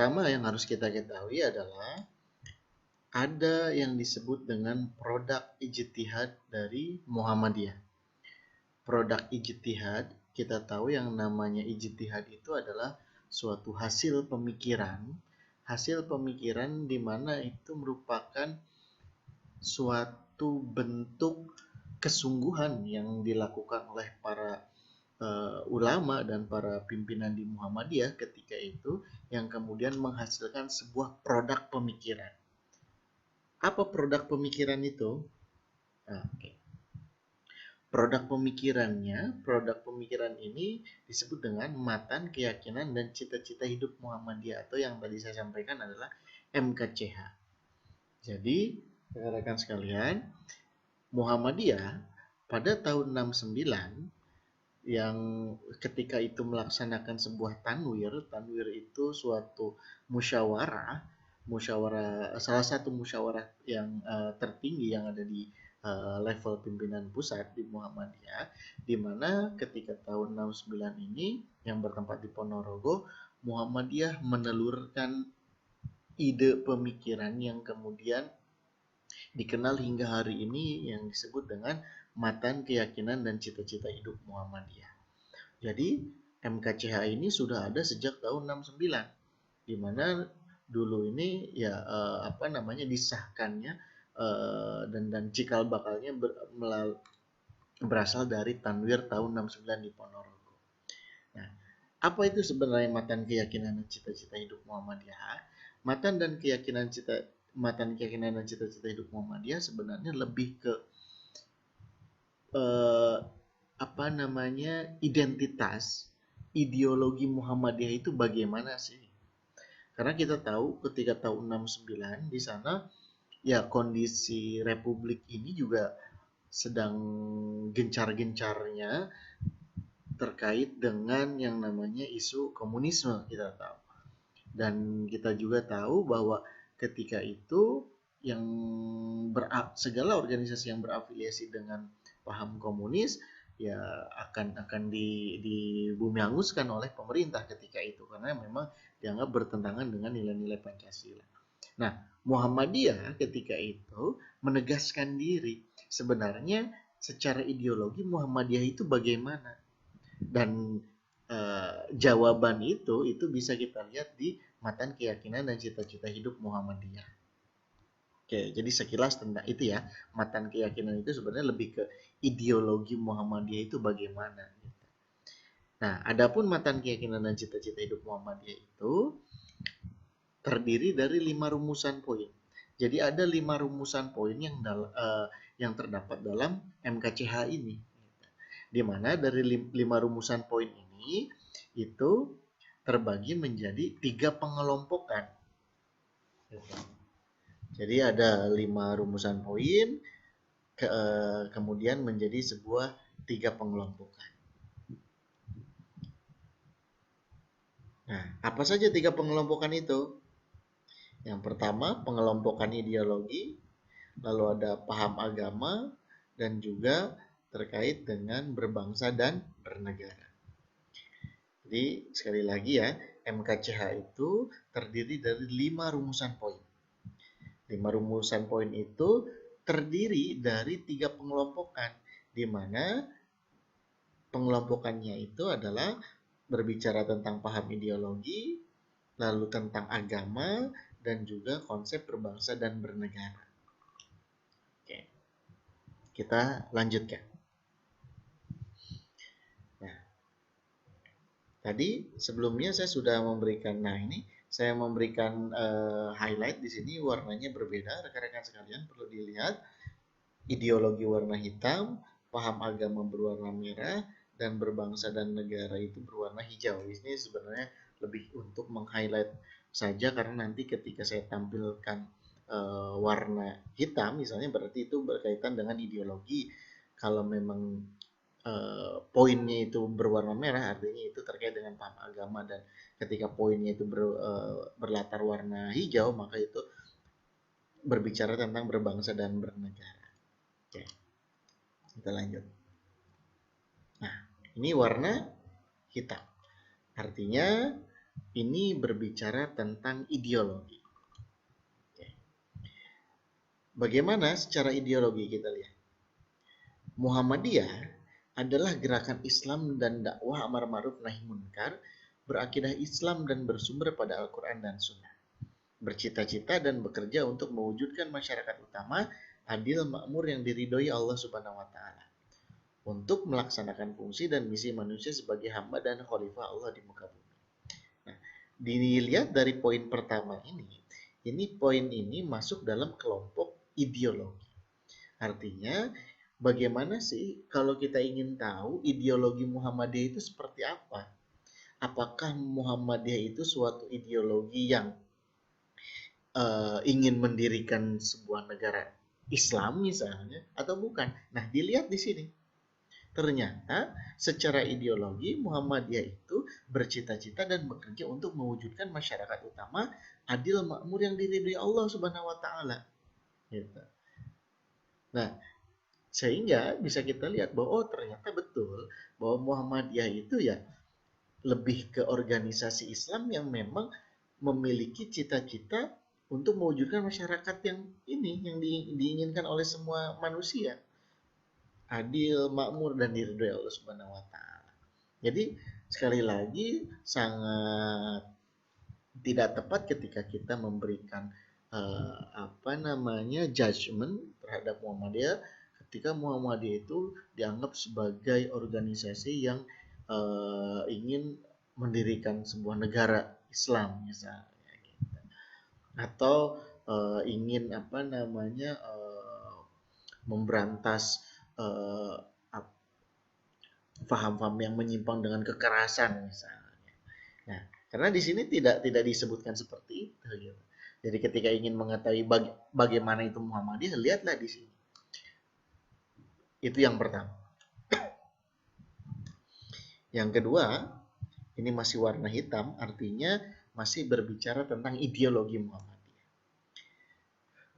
pertama yang harus kita ketahui adalah ada yang disebut dengan produk ijtihad dari Muhammadiyah. Produk ijtihad, kita tahu yang namanya ijtihad itu adalah suatu hasil pemikiran di mana itu merupakan suatu bentuk kesungguhan yang dilakukan oleh para ulama dan para pimpinan di Muhammadiyah ketika itu, yang kemudian menghasilkan sebuah produk pemikiran. Apa produk pemikiran itu? Nah, produk pemikiran ini disebut dengan matan, keyakinan, dan cita-cita hidup Muhammadiyah, atau yang tadi saya sampaikan adalah MKCH. Jadi, rekan-rekan sekalian, Muhammadiyah pada tahun 69 yang ketika itu melaksanakan sebuah tanwir itu suatu musyawarah, salah satu musyawarah yang tertinggi yang ada di level pimpinan pusat di Muhammadiyah, di mana ketika tahun 69 ini yang bertempat di Ponorogo, Muhammadiyah menelurkan ide pemikiran yang kemudian dikenal hingga hari ini yang disebut dengan matan, keyakinan, dan cita-cita hidup Muhammadiyah. Jadi MKCH ini sudah ada sejak tahun 69, di mana dulu ini ya disahkannya dan cikal bakalnya berasal dari tanwir tahun 69 di Ponorogo. Nah, apa itu sebenarnya matan, keyakinan, dan cita-cita hidup Muhammadiyah? Matan dan keyakinan dan cita-cita hidup Muhammadiyah sebenarnya lebih ke identitas, ideologi Muhammadiyah itu bagaimana sih? Karena kita tahu ketika tahun 69 di sana ya kondisi republik ini juga sedang gencar-gencarnya terkait dengan yang namanya isu komunisme, kita tahu. Dan kita juga tahu bahwa ketika itu yang segala organisasi yang berafiliasi dengan paham komunis ya akan dibumi hanguskan oleh pemerintah ketika itu, karena memang dianggap bertentangan dengan nilai-nilai Pancasila. Nah, Muhammadiyah ketika itu menegaskan diri sebenarnya secara ideologi Muhammadiyah itu bagaimana, dan jawaban itu bisa kita lihat di matan, keyakinan, dan cita-cita hidup Muhammadiyah. Oke, jadi sekilas tentang itu ya, matan, keyakinan itu sebenarnya lebih ke ideologi Muhammadiyah itu bagaimana. Nah, adapun matan, keyakinan, dan cita-cita hidup Muhammadiyah itu terdiri dari 5 rumusan poin. Jadi ada 5 rumusan poin yang terdapat dalam MKCH ini. Di mana dari 5 rumusan poin ini itu terbagi menjadi 3 pengelompokan. Jadi ada 5 rumusan poin, kemudian menjadi sebuah 3 pengelompokan. Nah, apa saja 3 pengelompokan itu? Yang pertama, pengelompokan ideologi, lalu ada paham agama, dan juga terkait dengan berbangsa dan bernegara. Jadi sekali lagi ya, MKCH itu terdiri dari 5 rumusan poin. 5 rumusan poin itu terdiri dari 3 pengelompokan, di mana pengelompokannya itu adalah berbicara tentang paham ideologi, lalu tentang agama, dan juga konsep berbangsa dan bernegara. Oke, kita lanjutkan. Nah, tadi sebelumnya saya sudah memberikan, saya memberikan highlight di sini, warnanya berbeda, rekan-rekan sekalian perlu dilihat. Ideologi warna hitam, paham agama berwarna merah, dan berbangsa dan negara itu berwarna hijau. Ini sebenarnya lebih untuk meng-highlight saja, karena nanti ketika saya tampilkan warna hitam misalnya, berarti itu berkaitan dengan ideologi. Kalau memang poinnya itu berwarna merah, artinya itu terkait dengan paham agama, dan ketika poinnya itu berlatar warna hijau, maka itu berbicara tentang berbangsa dan bernegara. Oke, kita lanjut. Nah, ini warna hitam, artinya ini berbicara tentang ideologi. Bagaimana secara ideologi kita lihat? Muhammadiyah adalah gerakan Islam dan dakwah amar ma'ruf nahi munkar, berakidah Islam dan bersumber pada Al-Quran dan Sunnah. Bercita-cita dan bekerja untuk mewujudkan masyarakat utama, adil, makmur yang diridhoi Allah Subhanahu wa taala. Untuk melaksanakan fungsi dan misi manusia sebagai hamba dan khalifah Allah di muka bumi. Nah, dilihat dari poin pertama ini poin ini masuk dalam kelompok ideologi. Artinya, bagaimana sih kalau kita ingin tahu ideologi Muhammadiyah itu seperti apa? Apakah Muhammadiyah itu suatu ideologi yang ingin mendirikan sebuah negara Islam misalnya, atau bukan? Nah, dilihat di sini. Ternyata secara ideologi Muhammadiyah itu bercita-cita dan bekerja untuk mewujudkan masyarakat utama adil, makmur yang diridhoi Allah Subhanahu wa taala. Gitu. Nah, sehingga bisa kita lihat bahwa ternyata betul bahwa Muhammadiyah itu ya lebih ke organisasi Islam yang memang memiliki cita-cita untuk mewujudkan masyarakat yang diinginkan oleh semua manusia, adil, makmur dan diridhoi Allah Subhanahu wa taala. Jadi sekali lagi sangat tidak tepat ketika kita memberikan judgement terhadap Muhammadiyah ketika Muhammadiyah itu dianggap sebagai organisasi yang ingin mendirikan sebuah negara Islam misalnya, gitu. Atau ingin memberantas paham-paham yang menyimpang dengan kekerasan misalnya. Nah, karena di sini tidak disebutkan seperti itu. Gitu. Jadi ketika ingin mengetahui bagaimana itu Muhammadiyah, lihatlah di sini. Itu yang pertama. Yang kedua, ini masih warna hitam, artinya masih berbicara tentang ideologi Muhammadiyah.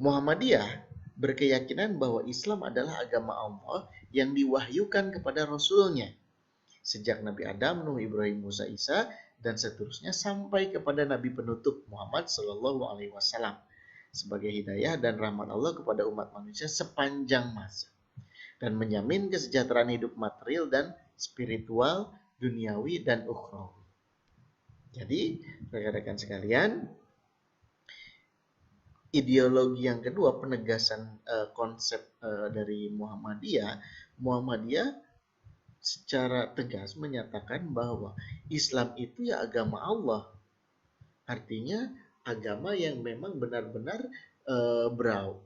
Muhammadiyah berkeyakinan bahwa Islam adalah agama Allah yang diwahyukan kepada Rasulnya. Sejak Nabi Adam, Nuh, Ibrahim, Musa, Isa, dan seterusnya sampai kepada Nabi penutup Muhammad Sallallahu Alaihi Wasallam sebagai hidayah dan rahmat Allah kepada umat manusia sepanjang masa dan menjamin kesejahteraan hidup material dan spiritual, duniawi dan ukhrawi. Jadi, rekan-rekan sekalian, ideologi yang kedua, penegasan konsep dari Muhammadiyah secara tegas menyatakan bahwa Islam itu ya agama Allah. Artinya agama yang memang benar-benar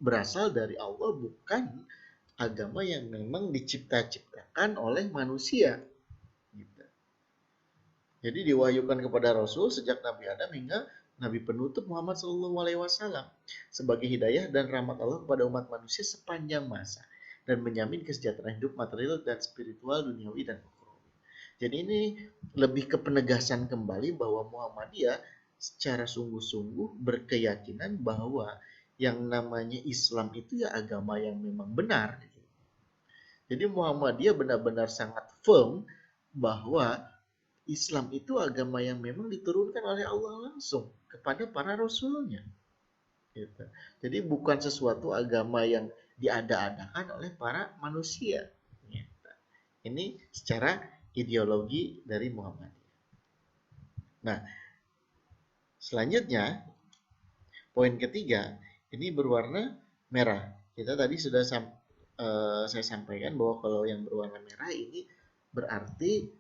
berasal dari Allah, bukan agama yang memang dicipta-ciptakan oleh manusia. Gitu. Jadi diwahyukan kepada Rasul sejak Nabi Adam hingga Nabi penutup Muhammad SAW sebagai hidayah dan rahmat Allah kepada umat manusia sepanjang masa dan menjamin kesejahteraan hidup material dan spiritual, duniawi dan ukhrawi. Jadi ini lebih ke penegasan kembali bahwa Muhammadiyah secara sungguh-sungguh berkeyakinan bahwa yang namanya Islam itu ya agama yang memang benar. Jadi Muhammadiyah benar-benar sangat firm bahwa Islam itu agama yang memang diturunkan oleh Allah langsung kepada para rasulnya. Gitu. Jadi bukan sesuatu agama yang diada-adakan oleh para manusia. Gitu. Ini secara ideologi dari Muhammadiyah. Nah, selanjutnya poin ketiga ini berwarna merah. Kita tadi sudah saya sampaikan bahwa kalau yang berwarna merah ini berarti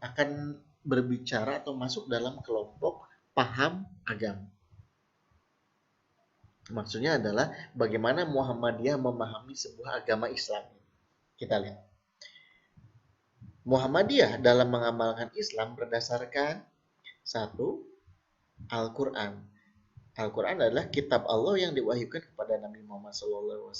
akan berbicara atau masuk dalam kelompok paham agama. Maksudnya adalah bagaimana Muhammadiyah memahami sebuah agama Islam. Kita lihat. Muhammadiyah dalam mengamalkan Islam berdasarkan satu, Al-Quran. Al-Quran adalah kitab Allah yang diwahyukan kepada Nabi Muhammad SAW.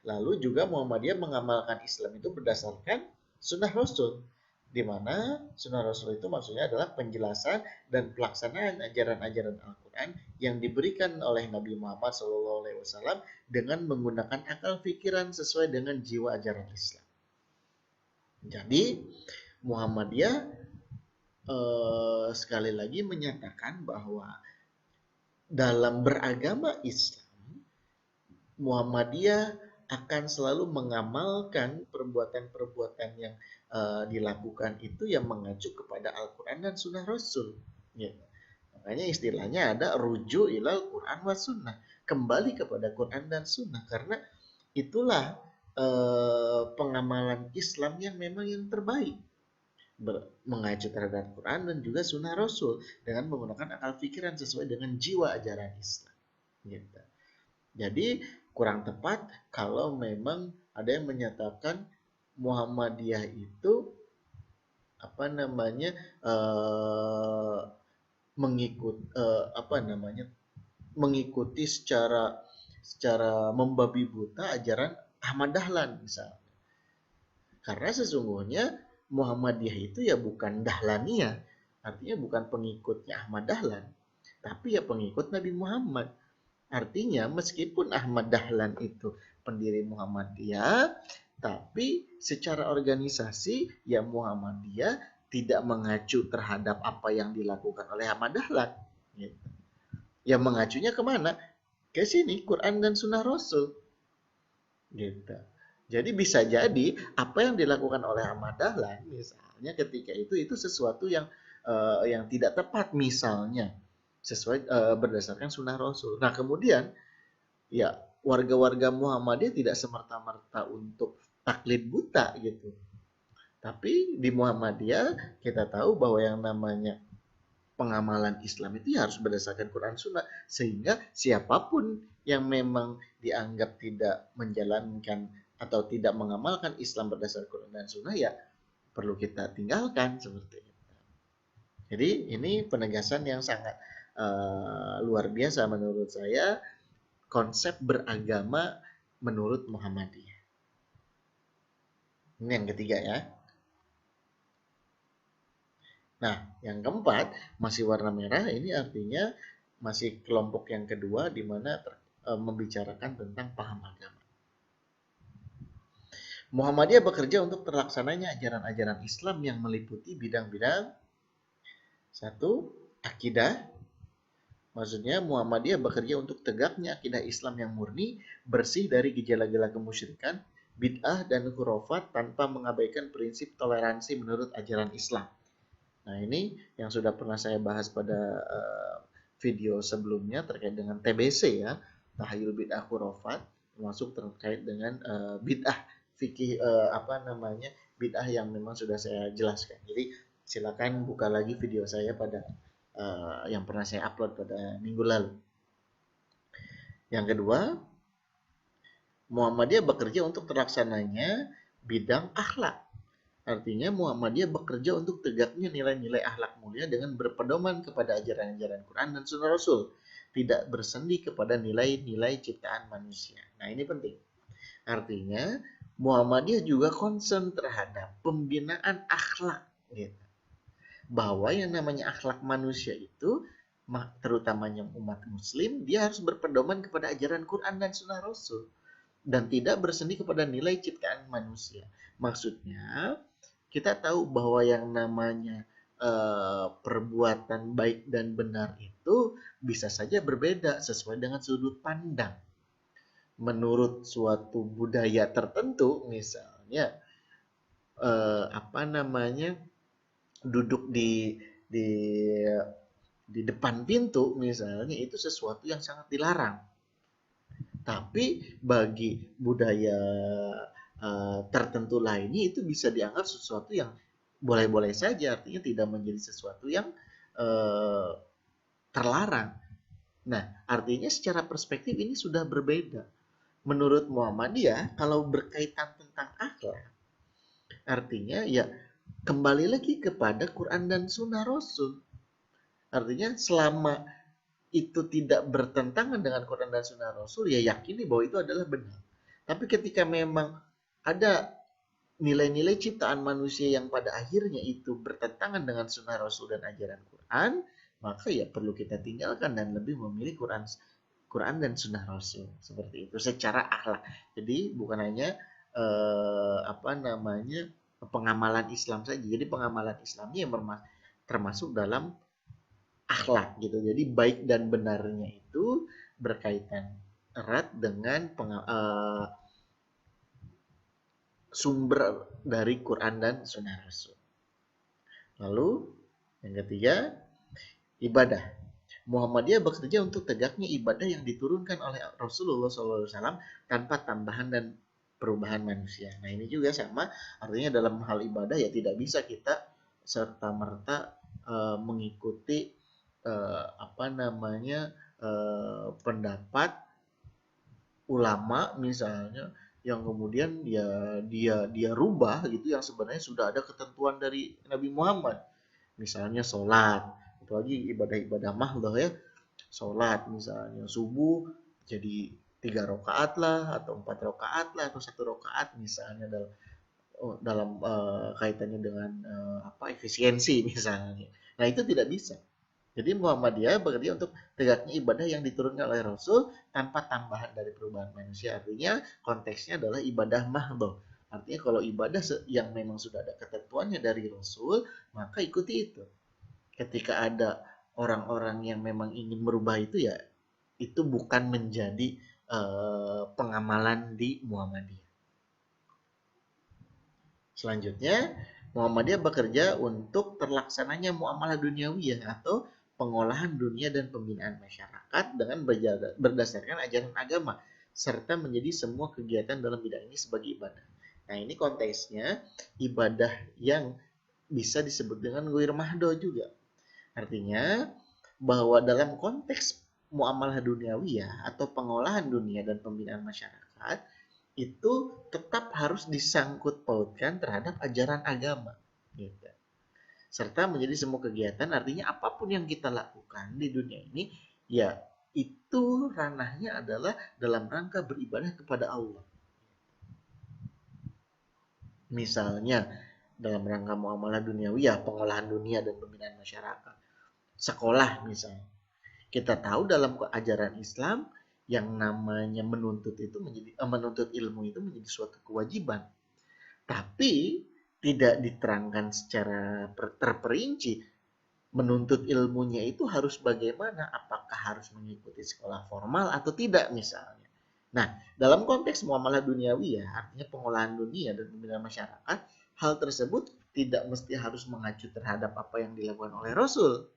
Lalu juga Muhammadiyah mengamalkan Islam itu berdasarkan sunnah Rasul. Di mana sunnah Rasul itu maksudnya adalah penjelasan dan pelaksanaan ajaran-ajaran Al-Quran yang diberikan oleh Nabi Muhammad SAW dengan menggunakan akal pikiran sesuai dengan jiwa ajaran Islam. Jadi Muhammadiyah sekali lagi menyatakan bahwa dalam beragama Islam, Muhammadiyah akan selalu mengamalkan perbuatan-perbuatan yang dilakukan itu yang mengacu kepada Al-Quran dan Sunnah Rasul. Ya. Makanya istilahnya ada rujuk ilal Quran wa Sunnah, kembali kepada Quran dan Sunnah, karena itulah pengamalan Islam yang memang yang terbaik, mengacu terhadap Quran dan juga Sunnah Rasul dengan menggunakan akal pikiran sesuai dengan jiwa ajaran Islam. Gitu. Jadi kurang tepat kalau memang ada yang menyatakan Muhammadiyah itu apa namanya mengikuti secara membabi buta ajaran Ahmad Dahlan misalnya. Karena sesungguhnya Muhammadiyah itu ya bukan Dahlaniyah, artinya bukan pengikutnya Ahmad Dahlan, tapi ya pengikut Nabi Muhammad. Artinya meskipun Ahmad Dahlan itu pendiri Muhammadiyah, tapi secara organisasi ya Muhammadiyah tidak mengacu terhadap apa yang dilakukan oleh Ahmad Dahlan. Gitu. Ya mengacunya kemana? Ke sini, Quran dan Sunnah Rasul. Gitu. Jadi bisa jadi apa yang dilakukan oleh Ahmad Dahlan misalnya ketika itu sesuatu yang tidak tepat misalnya sesuai berdasarkan Sunnah Rasul. Nah kemudian ya warga-warga Muhammadiyah tidak semerta-merta untuk taklid buta gitu. Tapi di Muhammadiyah kita tahu bahwa yang namanya pengamalan Islam itu ya harus berdasarkan Quran Sunnah, sehingga siapapun yang memang dianggap tidak menjalankan atau tidak mengamalkan Islam berdasarkan Quran dan Sunnah ya perlu kita tinggalkan seperti itu. Jadi ini penegasan yang sangat luar biasa menurut saya, konsep beragama menurut Muhammadiyah. Ini yang ketiga ya. Nah, yang keempat masih warna merah, ini artinya masih kelompok yang kedua di mana membicarakan tentang paham agama. Muhammadiyah bekerja untuk terlaksananya ajaran-ajaran Islam yang meliputi bidang-bidang satu, akidah. Maksudnya Muhammadiyah bekerja untuk tegaknya akidah Islam yang murni, bersih dari gejala-gejala kemusyrikan, bid'ah dan khurafat tanpa mengabaikan prinsip toleransi menurut ajaran Islam. Nah ini yang sudah pernah saya bahas pada video sebelumnya terkait dengan TBC ya, tahayyul bid'ah khurafat, termasuk terkait dengan bid'ah fikih bid'ah yang memang sudah saya jelaskan. Jadi silakan buka lagi video saya pada yang pernah saya upload pada minggu lalu. Yang kedua, Muhammadiyah bekerja untuk terlaksananya bidang akhlak. Artinya Muhammadiyah bekerja untuk tegaknya nilai-nilai akhlak mulia dengan berpedoman kepada ajaran-ajaran Quran dan Sunnah Rasul, tidak bersendi kepada nilai-nilai ciptaan manusia. Nah ini penting. Artinya Muhammadiyah juga concern terhadap pembinaan akhlak, gitu. Bahwa yang namanya akhlak manusia itu, terutamanya umat Muslim, dia harus berpedoman kepada ajaran Quran dan Sunnah Rasul dan tidak bersendi kepada nilai ciptaan manusia. Maksudnya kita tahu bahwa yang namanya perbuatan baik dan benar itu bisa saja berbeda sesuai dengan sudut pandang. Menurut suatu budaya tertentu, misalnya duduk di depan pintu misalnya itu sesuatu yang sangat dilarang. Tapi bagi budaya tertentu lainnya itu bisa dianggap sesuatu yang boleh-boleh saja, artinya tidak menjadi sesuatu yang terlarang. Nah, artinya secara perspektif ini sudah berbeda. Menurut Muhammadiyah, kalau berkaitan tentang akhlak, artinya ya kembali lagi kepada Quran dan Sunnah Rasul. Artinya selama itu tidak bertentangan dengan Quran dan Sunnah Rasul, ya yakini bahwa itu adalah benar. Tapi ketika memang ada nilai-nilai ciptaan manusia yang pada akhirnya itu bertentangan dengan Sunnah Rasul dan ajaran Quran, maka ya perlu kita tinggalkan dan lebih memilih Quran dan Sunnah Rasul seperti itu secara akhlak. Jadi bukan hanya pengamalan Islam saja. Jadi pengamalan Islamnya yang termasuk dalam akhlak gitu. Jadi baik dan benarnya itu berkaitan erat dengan sumber dari Quran dan Sunnah Rasul. Lalu yang ketiga, ibadah. Muhammadiyah bekerja untuk tegaknya ibadah yang diturunkan oleh Rasulullah SAW tanpa tambahan dan perubahan manusia. Nah ini juga sama, artinya dalam hal ibadah ya tidak bisa kita serta merta mengikuti pendapat ulama misalnya yang kemudian ya dia rubah gitu yang sebenarnya sudah ada ketentuan dari Nabi Muhammad. Misalnya sholat, apalagi ibadah-ibadah mahdoh ya, sholat misalnya subuh jadi 3 rakaat lah atau 4 rakaat lah atau 1 rakaat misalnya dalam kaitannya dengan efisiensi misalnya. Nah itu tidak bisa. Jadi Muhammadiyah bekerja untuk tegaknya ibadah yang diturunkan oleh Rasul tanpa tambahan dari perubahan manusia. Artinya konteksnya adalah ibadah mahdoh. Artinya kalau ibadah yang memang sudah ada ketentuannya dari Rasul, maka ikuti itu. Ketika ada orang-orang yang memang ingin merubah itu ya, itu bukan menjadi pengamalan di Muhammadiyah. Selanjutnya, Muhammadiyah bekerja untuk terlaksananya muamalah duniawiyah atau pengolahan dunia dan pembinaan masyarakat dengan berdasarkan ajaran agama serta menjadi semua kegiatan dalam bidang ini sebagai ibadah. Nah, ini konteksnya ibadah yang bisa disebut dengan ghair mahdoh juga. Artinya bahwa dalam konteks muamalah duniawiyah atau pengolahan dunia dan pembinaan masyarakat itu tetap harus disangkut pautkan terhadap ajaran agama gitu. Serta menjadi semua kegiatan, artinya apapun yang kita lakukan di dunia ini ya itu ranahnya adalah dalam rangka beribadah kepada Allah. Misalnya dalam rangka muamalah duniawiyah, pengolahan dunia dan pembinaan masyarakat. Sekolah misalnya. Kita tahu dalam ajaran Islam yang namanya menuntut ilmu itu menjadi suatu kewajiban. Tapi tidak diterangkan secara terperinci menuntut ilmunya itu harus bagaimana, apakah harus mengikuti sekolah formal atau tidak misalnya. Nah, dalam konteks muamalah duniawi ya, artinya pengolahan dunia dan pembinaan masyarakat, hal tersebut tidak mesti harus mengacu terhadap apa yang dilakukan oleh Rasul.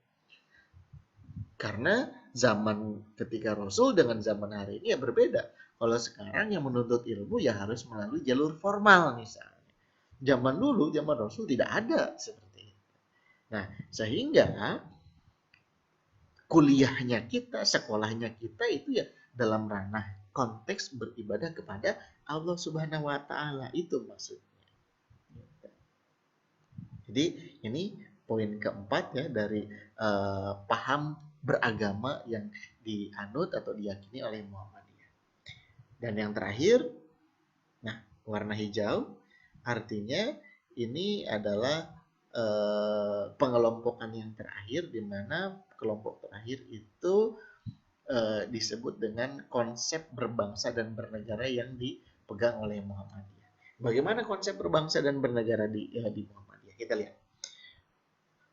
Karena zaman ketika Rasul dengan zaman hari ini ya berbeda. Kalau sekarang yang menuntut ilmu ya harus melalui jalur formal misalnya. Zaman dulu, zaman Rasul tidak ada seperti itu. Nah, sehingga kuliahnya kita, sekolahnya kita itu ya dalam ranah konteks beribadah kepada Allah Subhanahu wa taala, itu maksudnya. Jadi ini poin keempat ya dari paham beragama yang dianut atau diyakini oleh Muhammadiyah. Dan yang terakhir, nah warna hijau artinya ini adalah pengelompokan yang terakhir, di mana kelompok terakhir itu disebut dengan konsep berbangsa dan bernegara yang dipegang oleh Muhammadiyah. Bagaimana konsep berbangsa dan bernegara di Muhammadiyah? Kita lihat.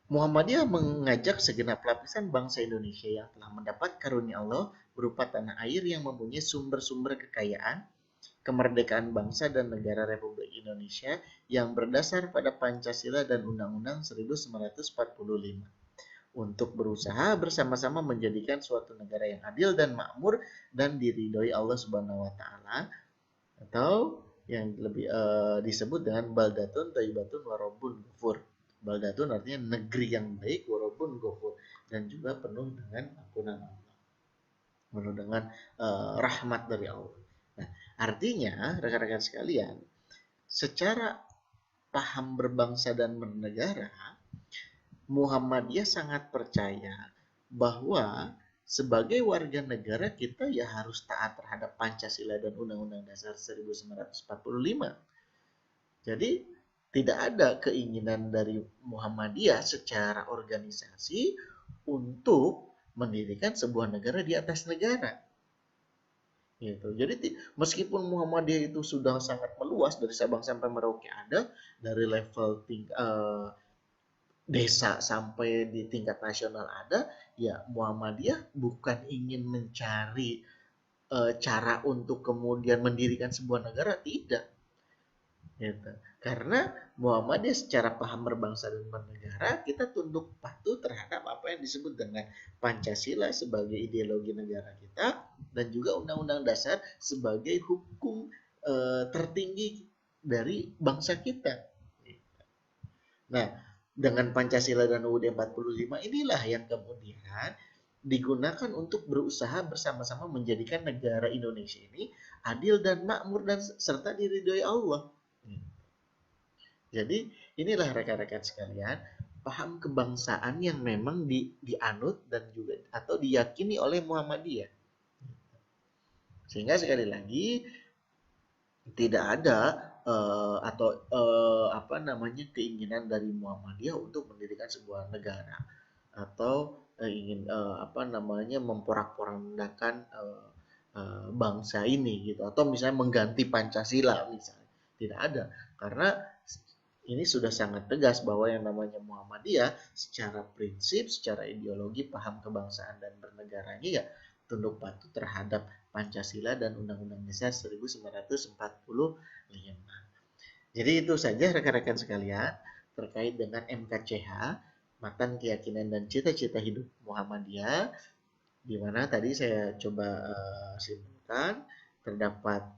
Muhammadiyah mengajak segenap lapisan bangsa Indonesia yang telah mendapat karunia Allah berupa tanah air yang mempunyai sumber-sumber kekayaan, kemerdekaan bangsa dan negara Republik Indonesia yang berdasar pada Pancasila dan Undang-Undang 1945 untuk berusaha bersama-sama menjadikan suatu negara yang adil dan makmur dan diridhoi Allah Subhanahu wa taala, atau yang lebih disebut dengan baldatun thayyibatun wa rabbun ghafur. Baldatun artinya negeri yang baik, wa rabbun ghafur, dan juga penuh dengan ampunan Allah, penuh dengan rahmat dari Allah. Nah, artinya rekan-rekan sekalian, secara paham berbangsa dan bernegara, Muhammadiyah sangat percaya bahwa sebagai warga negara kita ya harus taat terhadap Pancasila dan Undang-Undang Dasar 1945. Jadi tidak ada keinginan dari Muhammadiyah secara organisasi untuk mendirikan sebuah negara di atas negara. Gitu. Jadi meskipun Muhammadiyah itu sudah sangat meluas dari Sabang sampai Merauke ada, dari level desa sampai di tingkat nasional ada, ya Muhammadiyah bukan ingin mencari cara untuk kemudian mendirikan sebuah negara, tidak. Gitu. Karena Muhammadiyah secara paham berbangsa dan bernegara, kita tunduk patuh terhadap apa yang disebut dengan Pancasila sebagai ideologi negara kita, dan juga Undang-Undang Dasar sebagai hukum tertinggi dari bangsa kita. Nah, dengan Pancasila dan UUD 45 inilah yang kemudian digunakan untuk berusaha bersama-sama menjadikan negara Indonesia ini adil dan makmur dan serta diridhoi Allah. Jadi inilah rekan-rekan sekalian, paham kebangsaan yang memang dianut dan juga atau diyakini oleh Muhammadiyah. Sehingga sekali lagi tidak ada atau apa namanya keinginan dari Muhammadiyah untuk mendirikan sebuah negara atau ingin apa namanya memporak-porandakan bangsa ini gitu, atau misalnya mengganti Pancasila misalnya, tidak ada, karena ini sudah sangat tegas bahwa yang namanya Muhammadiyah secara prinsip, secara ideologi, paham kebangsaan dan bernegaranya ya tunduk patuh terhadap Pancasila dan Undang-Undang Dasar 1945. Jadi itu saja rekan-rekan sekalian terkait dengan MKCH, Matan Keyakinan dan Cita-Cita Hidup Muhammadiyah, di mana tadi saya coba simpulkan terdapat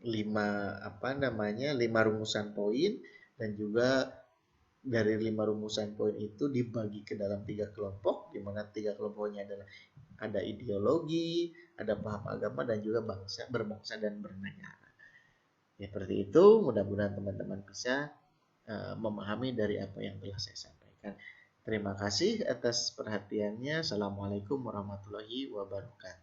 lima rumusan poin, dan juga dari 5 rumusan poin itu dibagi ke dalam 3 kelompok, di mana 3 kelompoknya adalah ada ideologi, ada paham agama, dan juga berbangsa dan bernegara. Ya, seperti itu, mudah-mudahan teman-teman bisa memahami dari apa yang telah saya sampaikan. Terima kasih atas perhatiannya. Assalamualaikum warahmatullahi wabarakatuh.